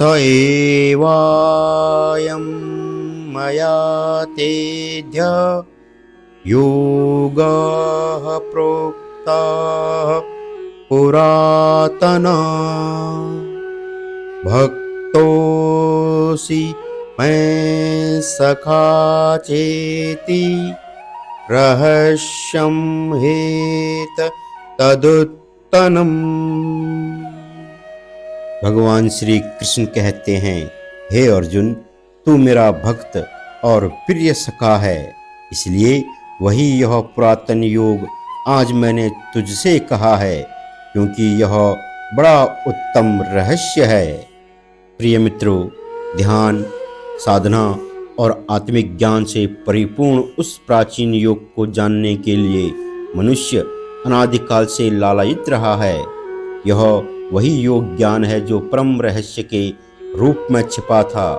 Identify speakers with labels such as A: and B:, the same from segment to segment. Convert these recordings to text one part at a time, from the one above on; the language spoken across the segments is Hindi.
A: स एवायं मया तेभ्य योगः प्रोक्तः पुरातन भक्तोऽसि मैं सखा चेति रहस्यं हेत तदुत्तनम्। भगवान श्री कृष्ण कहते हैं, हे अर्जुन, तू मेरा भक्त और प्रिय सखा है, इसलिए वही यह पुरातन योग आज मैंने तुझसे कहा है, क्योंकि यह बड़ा उत्तम रहस्य है। प्रिय मित्रों, ध्यान, साधना और आत्मिक ज्ञान से परिपूर्ण उस प्राचीन योग को जानने के लिए मनुष्य अनादिकाल से लालायित रहा है। यह वही योग ज्ञान है जो परम रहस्य के रूप में छिपा था,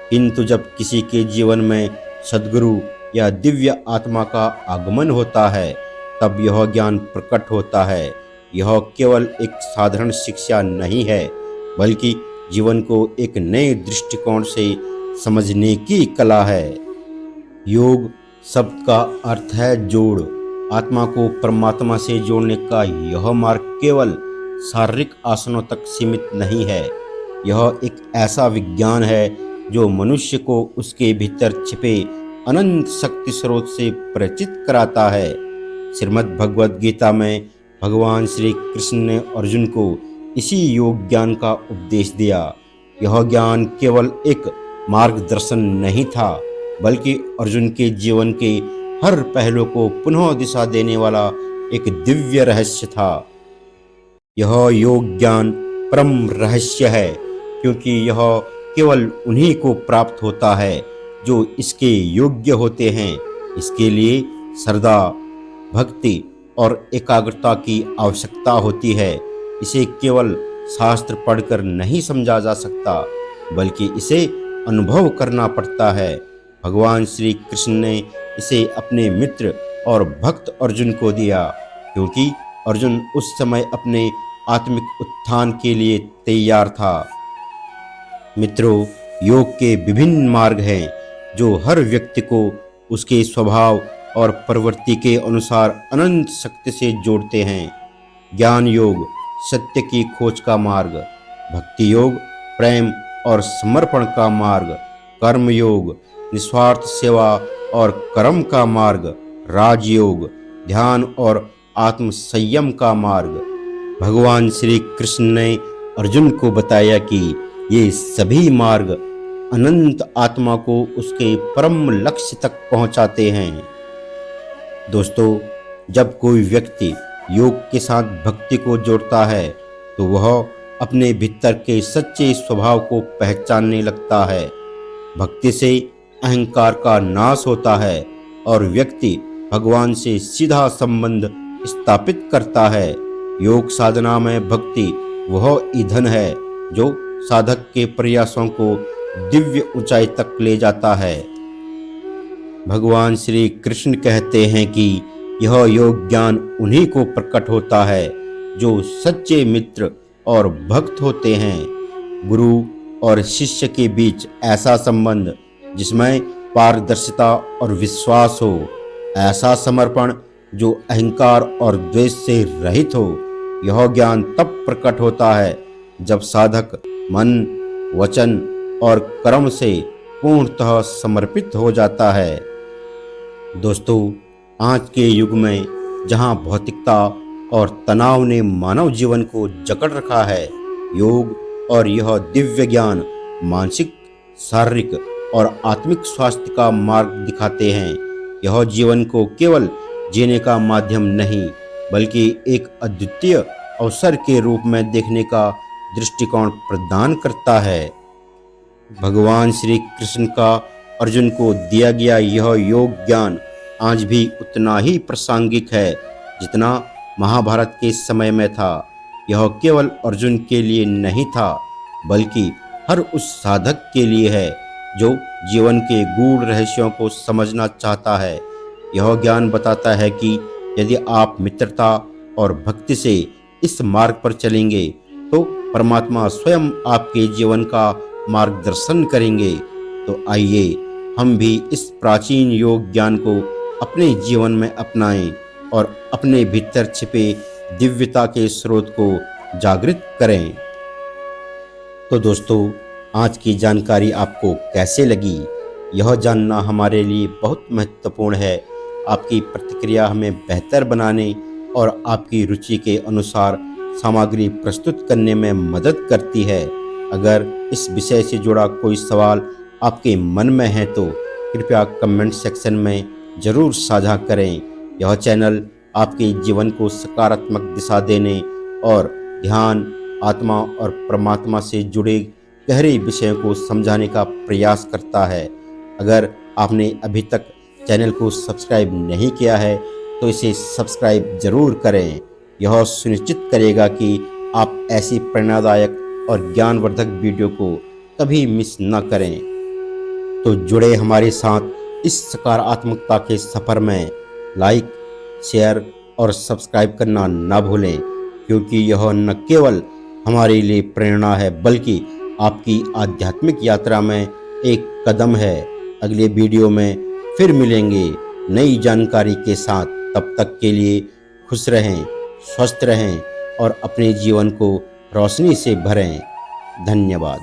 A: किंतु जब किसी के जीवन में सद्गुरु या दिव्य आत्मा का आगमन होता है, तब यह ज्ञान प्रकट होता है। यह केवल एक साधारण शिक्षा नहीं है, बल्कि जीवन को एक नए दृष्टिकोण से समझने की कला है। योग शब्द का अर्थ है जोड़। आत्मा को परमात्मा से जोड़ने का यह मार्ग केवल शारीरिक आसनों तक सीमित नहीं है। यह एक ऐसा विज्ञान है जो मनुष्य को उसके भीतर छिपे अनंत शक्ति स्रोत से परिचित कराता है। श्रीमद् भगवद गीता में भगवान श्री कृष्ण ने अर्जुन को इसी योग ज्ञान का उपदेश दिया। यह ज्ञान केवल एक मार्गदर्शन नहीं था, बल्कि अर्जुन के जीवन के हर पहलू को पुनः दिशा देने वाला एक दिव्य रहस्य था। यह योग ज्ञान परम रहस्य है, क्योंकि यह केवल उन्हीं को प्राप्त होता है जो इसके योग्य होते हैं। इसके लिए श्रद्धा, भक्ति और एकाग्रता की आवश्यकता होती है। इसे केवल शास्त्र पढ़कर नहीं समझा जा सकता, बल्कि इसे अनुभव करना पड़ता है। भगवान श्री कृष्ण ने इसे अपने मित्र और भक्त अर्जुन को दिया, क्योंकि अर्जुन उस समय अपने आत्मिक उत्थान के लिए तैयार था। मित्रों, योग के विभिन्न मार्ग हैं जो हर व्यक्ति को उसके स्वभाव और प्रवृत्ति के अनुसार अनंत शक्ति से जोड़ते हैं। ज्ञान योग सत्य की खोज का मार्ग, भक्ति योग प्रेम और समर्पण का मार्ग, कर्म योग निस्वार्थ सेवा और कर्म का मार्ग, राजयोग ध्यान और आत्म संयम का मार्ग। भगवान श्री कृष्ण ने अर्जुन को बताया कि ये सभी मार्ग अनंत आत्मा को उसके परम लक्ष्य तक पहुंचाते हैं। दोस्तों, जब कोई व्यक्ति योग के साथ भक्ति को जोड़ता है, तो वह अपने भीतर के सच्चे स्वभाव को पहचानने लगता है। भक्ति से अहंकार का नाश होता है और व्यक्ति भगवान से सीधा संबंध स्थापित करता है। योग साधना में भक्ति वह ईंधन है जो साधक के प्रयासों को दिव्य ऊंचाई तक ले जाता है। भगवान श्री कृष्ण कहते हैं कि यह योग ज्ञान उन्हीं को प्रकट होता है जो सच्चे मित्र और भक्त होते हैं। गुरु और शिष्य के बीच ऐसा संबंध जिसमें पारदर्शिता और विश्वास हो, ऐसा समर्पण जो अहंकार और द्वेष से रहित हो। यह ज्ञान तब प्रकट होता है जब साधक मन, वचन और कर्म से पूर्णतः समर्पित हो जाता है। दोस्तों, आज के युग में जहां भौतिकता और तनाव ने मानव जीवन को जकड़ रखा है, योग और यह दिव्य ज्ञान मानसिक, शारीरिक और आत्मिक स्वास्थ्य का मार्ग दिखाते हैं। यह जीवन को केवल जीने का माध्यम नहीं, बल्कि एक अद्वितीय अवसर के रूप में देखने का दृष्टिकोण प्रदान करता है। भगवान श्री कृष्ण का अर्जुन को दिया गया यह योग ज्ञान आज भी उतना ही प्रासंगिक है जितना महाभारत के समय में था। यह केवल अर्जुन के लिए नहीं था, बल्कि हर उस साधक के लिए है जो जीवन के गूढ़ रहस्यों को समझना चाहता है। यह ज्ञान बताता है कि यदि आप मित्रता और भक्ति से इस मार्ग पर चलेंगे, तो परमात्मा स्वयं आपके जीवन का मार्गदर्शन करेंगे। तो आइए हम भी इस प्राचीन योग ज्ञान को अपने जीवन में अपनाएं और अपने भीतर छिपे दिव्यता के स्रोत को जागृत करें। तो दोस्तों, आज की जानकारी आपको कैसे लगी, यह जानना हमारे लिए बहुत महत्वपूर्ण है। आपकी प्रतिक्रिया हमें बेहतर बनाने और आपकी रुचि के अनुसार सामग्री प्रस्तुत करने में मदद करती है। अगर इस विषय से जुड़ा कोई सवाल आपके मन में है तो कृपया कमेंट सेक्शन में ज़रूर साझा करें। यह चैनल आपके जीवन को सकारात्मक दिशा देने और ध्यान, आत्मा और परमात्मा से जुड़े गहरे विषयों को समझाने का प्रयास करता है। अगर आपने अभी तक चैनल को सब्सक्राइब नहीं किया है तो इसे सब्सक्राइब जरूर करें। यह सुनिश्चित करेगा कि आप ऐसी प्रेरणादायक और ज्ञानवर्धक वीडियो को कभी मिस न करें। तो जुड़े हमारे साथ इस सकारात्मकता के सफ़र में। लाइक, शेयर और सब्सक्राइब करना ना भूलें, क्योंकि यह न केवल हमारे लिए प्रेरणा है बल्कि आपकी आध्यात्मिक यात्रा में एक कदम है। अगले वीडियो में फिर मिलेंगे नई जानकारी के साथ। तब तक के लिए खुश रहें, स्वस्थ रहें और अपने जीवन को रोशनी से भरें। धन्यवाद।